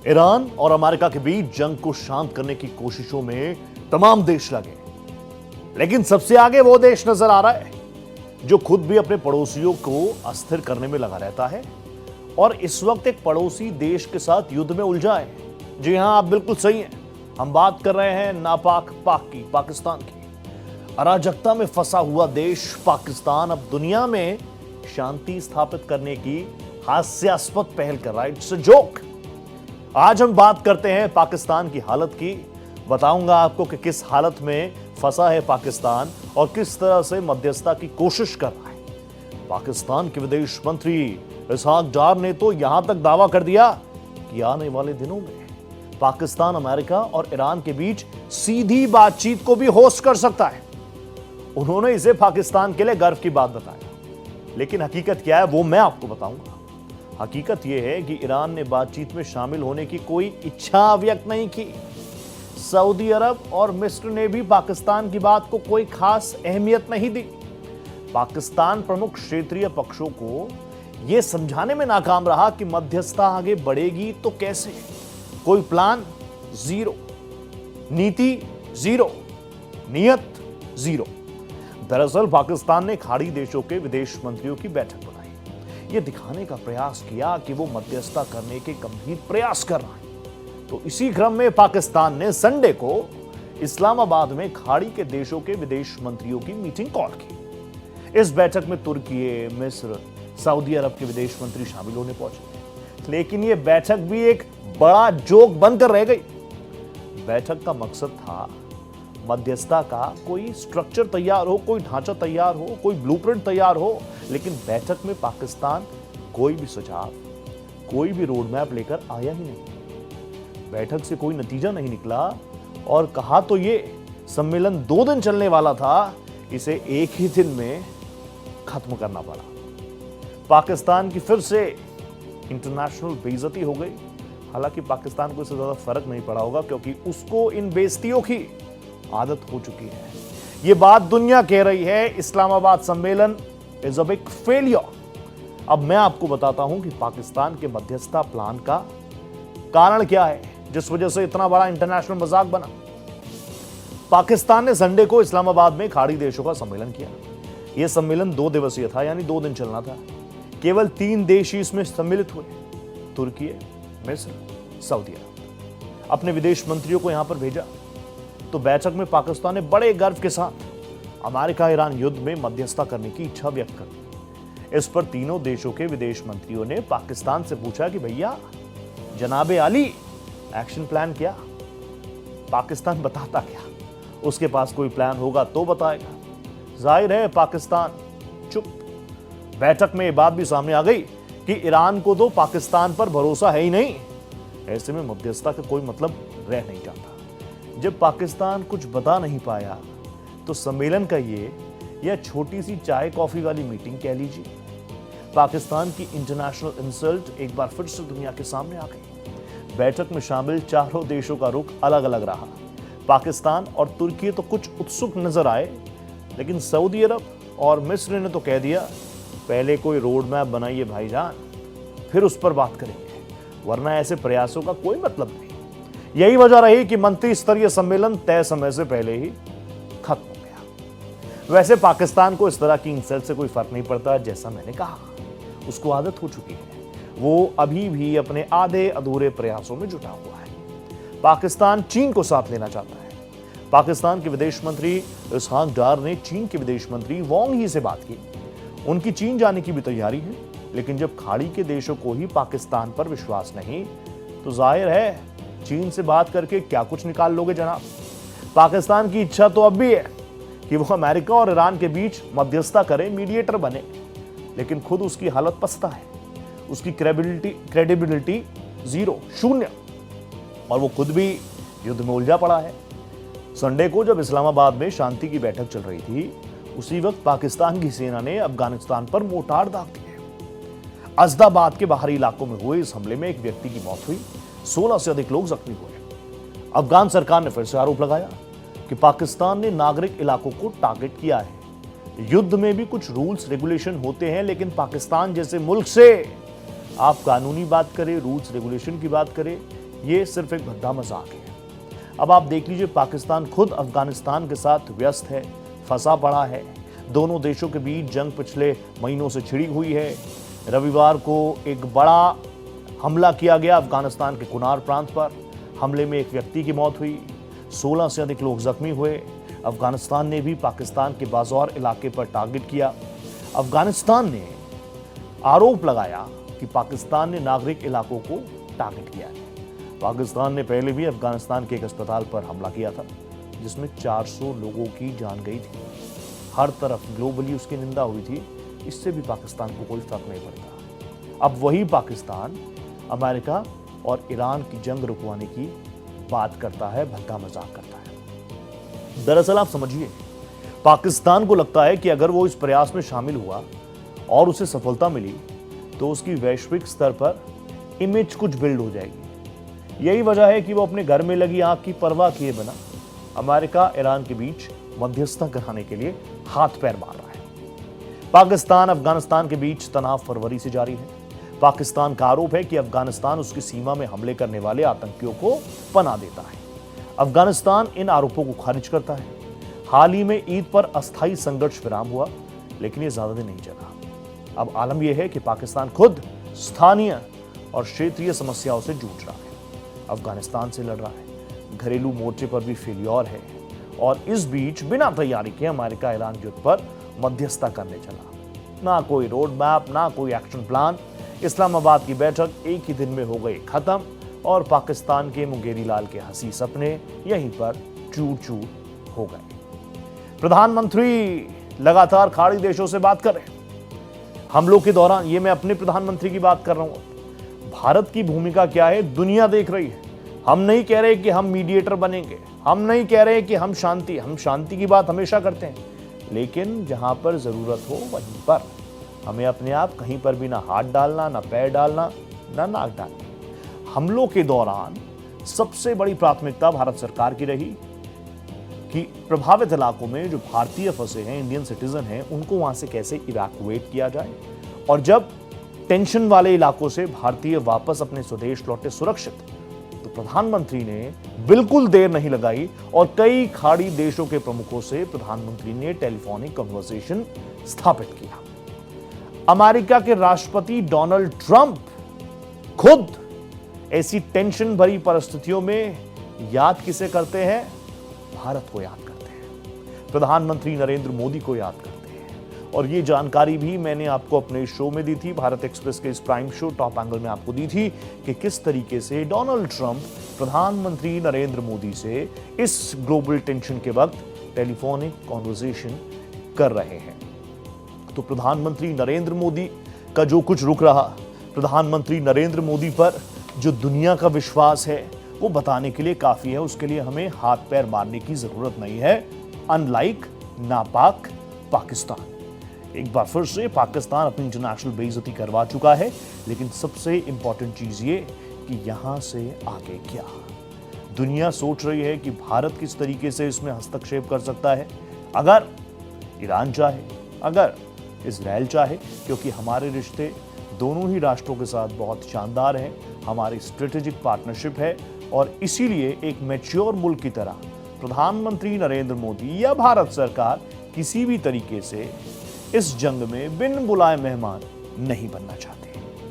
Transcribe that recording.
Iran और America के बीच जंग को शांत करने की कोशिशों में तमाम देश लगे, लेकिन सबसे आगे वो देश नजर आ रहा है जो खुद भी अपने पड़ोसियों को अस्थिर करने में लगा रहता है और इस वक्त एक पड़ोसी देश के साथ युद्ध में उलझा है। जी हां, आप बिल्कुल सही हैं। हम बात कर रहे हैं नापाक पाकिस्तान की। अराजकता में फंसा हुआ देश पाकिस्तान अब दुनिया में शांति स्थापित करने की हास्यास्पद पहल कर रहा है। It's a joke. आज हम बात करते हैं पाकिस्तान की हालत की। बताऊंगा आपको कि किस हालत में फंसा है पाकिस्तान और किस तरह से मध्यस्थता की कोशिश कर रहा है। पाकिस्तान के विदेश मंत्री इसहाक डार ने तो यहां तक दावा कर दिया कि आने वाले दिनों में पाकिस्तान अमेरिका और ईरान के बीच सीधी बातचीत को भी होस्ट कर सकता है। उन्होंने इसे पाकिस्तान के लिए गर्व की बात बताया, लेकिन हकीकत क्या है वो मैं आपको बताऊंगा। हकीकत यह है कि ईरान ने बातचीत में शामिल होने की कोई इच्छा व्यक्त नहीं की। सऊदी अरब और मिस्र ने भी पाकिस्तान की बात को कोई खास अहमियत नहीं दी। पाकिस्तान प्रमुख क्षेत्रीय पक्षों को यह समझाने में नाकाम रहा कि मध्यस्थता आगे बढ़ेगी तो कैसे। कोई प्लान जीरो, नीति जीरो, नियत जीरो। दरअसल पाकिस्तान ने खाड़ी देशों के विदेश मंत्रियों की बैठक बुलाई, यह दिखाने का प्रयास किया कि वो मध्यस्थता करने के गंभीर प्रयास कर रहा है। तो इसी क्रम में पाकिस्तान ने संडे को इस्लामाबाद में खाड़ी के देशों के विदेश मंत्रियों की मीटिंग कॉल की। इस बैठक में तुर्की, मिस्र, सऊदी अरब के विदेश मंत्री शामिल होने पहुंचे, लेकिन यह बैठक भी एक बड़ा जोक बनकर रह गई। बैठक का मकसद था मध्यस्थता का कोई स्ट्रक्चर तैयार हो, कोई ढांचा तैयार हो, कोई ब्लूप्रिंट तैयार हो, लेकिन बैठक में पाकिस्तान कोई भी सुझाव, कोई भी रोड मैप लेकर आया ही नहीं। बैठक से कोई नतीजा नहीं निकला और कहा तो ये सम्मेलन 2 दिन चलने वाला था, इसे एक ही दिन में खत्म करना पड़ा। पाकिस्तान की फिर से इंटरनेशनल बेइज्जती हो गई। हालांकि पाकिस्तान को इससे ज्यादा फर्क नहीं पड़ा होगा, क्योंकि उसको इन बेइज्जतियों की आदत हो चुकी है। यह बात दुनिया कह रही है, इस्लामाबाद सम्मेलन इज अ बिग फेलियर। अब मैं आपको बताता हूं कि पाकिस्तान के मध्यस्थता प्लान का कारण क्या है, जिस वजह से इतना बड़ा इंटरनेशनल मजाक बना। पाकिस्तान ने संडे को इस्लामाबाद में खाड़ी देशों का सम्मेलन किया। यह सम्मेलन 2 दिवसीय था, यानी 2 दिन चलना था। केवल 3 देश ही इसमें सम्मिलित हुए, तुर्की, मिस्र, सऊदी अरब। अपने विदेश मंत्रियों को यहां पर भेजा। तो बैठक में पाकिस्तान ने बड़े गर्व के साथ अमेरिका ईरान युद्ध में मध्यस्थता करने की इच्छा व्यक्त कर दी। इस पर तीनों देशों के विदेश मंत्रियों ने पाकिस्तान से पूछा कि भैया जनाबे आली, एक्शन प्लान क्या? पाकिस्तान बताता क्या? उसके पास कोई प्लान होगा तो बताएगा। जाहिर है पाकिस्तान चुप। बैठक में यह बात भी सामने आ गई कि ईरान को तो पाकिस्तान पर भरोसा है ही नहीं। ऐसे में मध्यस्थता का कोई मतलब रह नहीं जाता। जब पाकिस्तान कुछ बता नहीं पाया तो सम्मेलन का यह छोटी सी चाय कॉफी वाली मीटिंग कह लीजिए, पाकिस्तान की इंटरनेशनल इंसल्ट एक बार फिर से दुनिया के सामने आ गई। बैठक में शामिल चारों देशों का रुख अलग अलग रहा। पाकिस्तान और तुर्की तो कुछ उत्सुक नजर आए, लेकिन सऊदी अरब और मिस्र ने तो कह दिया पहले कोई रोड मैप बनाइए भाईजान, फिर उस पर बात करेंगे, वरना ऐसे प्रयासों का कोई मतलब नहीं। यही वजह रही कि मंत्री स्तरीय सम्मेलन तय समय से पहले ही खत्म हो गया। वैसे पाकिस्तान को इस तरह की इंसल्ट से कोई फर्क नहीं पड़ता, जैसा मैंने कहा, उसको आदत हो चुकी है। वो अभी भी अपने आधे अधूरे प्रयासों में जुटा हुआ है। पाकिस्तान चीन को साथ लेना चाहता है। पाकिस्तान के विदेश मंत्री इसहाक डार ने चीन के विदेश मंत्री वांग यी से बात की। उनकी चीन जाने की भी तैयारी है, लेकिन जब खाड़ी के देशों को ही पाकिस्तान पर विश्वास नहीं, तो जाहिर है चीन से बात करके क्या कुछ निकाल लोगे जनाब। पाकिस्तान की इच्छा तो अब भी है कि वो अमेरिका और ईरान के बीच मध्यस्थता करे, मीडिएटर बने, लेकिन खुद उसकी हालत पस्ता है। उसकी क्रेडिबिलिटी जीरो, शून्य, और वो खुद भी युद्ध में उलझा पड़ा है। संडे को जब इस्लामाबाद में शांति की बैठक चल रही थी, उसी वक्त पाकिस्तान की सेना ने अफगानिस्तान पर मोर्टार दाग दिए। अजदाबाद के बाहरी इलाकों में हुए इस हमले में एक व्यक्ति की मौत हुई, 16 से अधिक लोग जख्मी हुए। अफगान सरकार ने फिर से आरोप लगाया कि पाकिस्तान ने नागरिक इलाकों को टारगेट किया है। युद्ध में भी कुछ रूल्स रेगुलेशन होते हैं, लेकिन पाकिस्तान जैसे मुल्क से आप कानूनी बात करें, रूल्स रेगुलेशन की बात करें, ये सिर्फ एक भद्दा मजाक है। अब आप देख लीजिए, पाकिस्तान खुद अफगानिस्तान के साथ व्यस्त है, फंसा पड़ा है। दोनों देशों के बीच जंग पिछले महीनों से छिड़ी हुई है। रविवार को एक बड़ा हमला किया गया अफगानिस्तान के कुनार प्रांत पर। हमले में एक व्यक्ति की मौत हुई, 16 से अधिक लोग जख्मी हुए। अफगानिस्तान ने भी पाकिस्तान के बाज़ौर इलाके पर टारगेट किया। अफगानिस्तान ने आरोप लगाया कि पाकिस्तान ने नागरिक इलाकों को टारगेट किया है। पाकिस्तान ने पहले भी अफगानिस्तान के एक अस्पताल पर हमला किया था, जिसमें 400 लोगों की जान गई थी। हर तरफ ग्लोबली उसकी निंदा हुई थी। इससे भी पाकिस्तान को कोई फर्क नहीं पड़ता। अब वही पाकिस्तान अमेरिका और ईरान की जंग रुकवाने की बात करता है, भद्दा मजाक करता है। दरअसल आप समझिए, पाकिस्तान को लगता है कि अगर वो इस प्रयास में शामिल हुआ और उसे सफलता मिली तो उसकी वैश्विक स्तर पर इमेज कुछ बिल्ड हो जाएगी। यही वजह है कि वो अपने घर में लगी आग की परवाह किए बिना अमेरिका ईरान के बीच मध्यस्थता कराने के लिए हाथ पैर मार रहा है। पाकिस्तान अफगानिस्तान के बीच तनाव फरवरी से जारी है। पाकिस्तान का आरोप है कि अफगानिस्तान उसकी सीमा में हमले करने वाले आतंकियों को पनाह देता है। अफगानिस्तान इन आरोपों को खारिज करता है। हाल ही में ईद पर अस्थायी संघर्ष विराम हुआ, लेकिन यह ज्यादा दिन नहीं चला। अब आलम यह है कि पाकिस्तान खुद स्थानीय और क्षेत्रीय समस्याओं से जूझ रहा है, अफगानिस्तान से लड़ रहा है, घरेलू मोर्चे पर भी फेलियर है, और इस बीच बिना तैयारी के अमेरिका ईरान युद्ध पर मध्यस्थता करने चला। ना कोई रोड मैप, ना कोई एक्शन प्लान। इस्लामाबाद की बैठक एक ही दिन में हो गई खत्म, और पाकिस्तान के मुंगेरी लाल के हंसी सपने यहीं पर चूर चूर हो गए। प्रधानमंत्री लगातार खाड़ी देशों से बात कर रहे हैं। हमलों के दौरान, ये मैं अपने प्रधानमंत्री की बात कर रहा हूं, भारत की भूमिका क्या है दुनिया देख रही है। हम नहीं कह रहे कि हम मीडिएटर बनेंगे, हम नहीं कह रहे कि हम शांति की बात हमेशा करते हैं, लेकिन जहां पर जरूरत हो वहीं पर हमें अपने आप कहीं पर भी ना हाथ डालना, ना पैर डालना, ना नाक डालना। हमलों के दौरान सबसे बड़ी प्राथमिकता भारत सरकार की रही कि प्रभावित इलाकों में जो भारतीय फंसे हैं, इंडियन सिटीजन हैं, उनको वहां से कैसे इवैक्यूएट किया जाए, और जब टेंशन वाले इलाकों से भारतीय वापस अपने स्वदेश लौटे सुरक्षित, तो प्रधानमंत्री ने बिल्कुल देर नहीं लगाई और कई खाड़ी देशों के प्रमुखों से प्रधानमंत्री ने टेलीफोनिक कन्वर्सेशन स्थापित किया। अमेरिका के राष्ट्रपति डोनाल्ड ट्रंप खुद ऐसी टेंशन भरी परिस्थितियों में याद किसे करते हैं? भारत को याद करते हैं, प्रधानमंत्री नरेंद्र मोदी को याद करते हैं। और ये जानकारी भी मैंने आपको अपने शो में दी थी, भारत एक्सप्रेस के इस प्राइम शो टॉप एंगल में आपको दी थी कि किस तरीके से डोनाल्ड ट्रंप प्रधानमंत्री नरेंद्र मोदी से इस ग्लोबल टेंशन के वक्त टेलीफोनिक कॉन्वर्सेशन कर रहे हैं। तो प्रधानमंत्री नरेंद्र मोदी का जो कुछ रुक रहा, प्रधानमंत्री नरेंद्र मोदी पर जो दुनिया का विश्वास है, वो बताने के लिए काफी है। उसके लिए हमें हाथ पैर मारने की जरूरत नहीं है, अनलाइक नापाक पाकिस्तान। एक बार फिर से पाकिस्तान अपनी इंटरनेशनल बेइज्जती करवा चुका है, लेकिन सबसे इंपॉर्टेंट चीज ये कि यहां से आगे क्या। दुनिया सोच रही है कि भारत किस तरीके से इसमें हस्तक्षेप कर सकता है, अगर ईरान चाहे, अगर इजराइल चाहे, क्योंकि हमारे रिश्ते दोनों ही राष्ट्रों के साथ बहुत शानदार हैं, हमारी स्ट्रेटेजिक पार्टनरशिप है, और इसीलिए एक मैच्योर मुल्क की तरह प्रधानमंत्री नरेंद्र मोदी या भारत सरकार किसी भी तरीके से इस जंग में बिन बुलाए मेहमान नहीं बनना चाहते।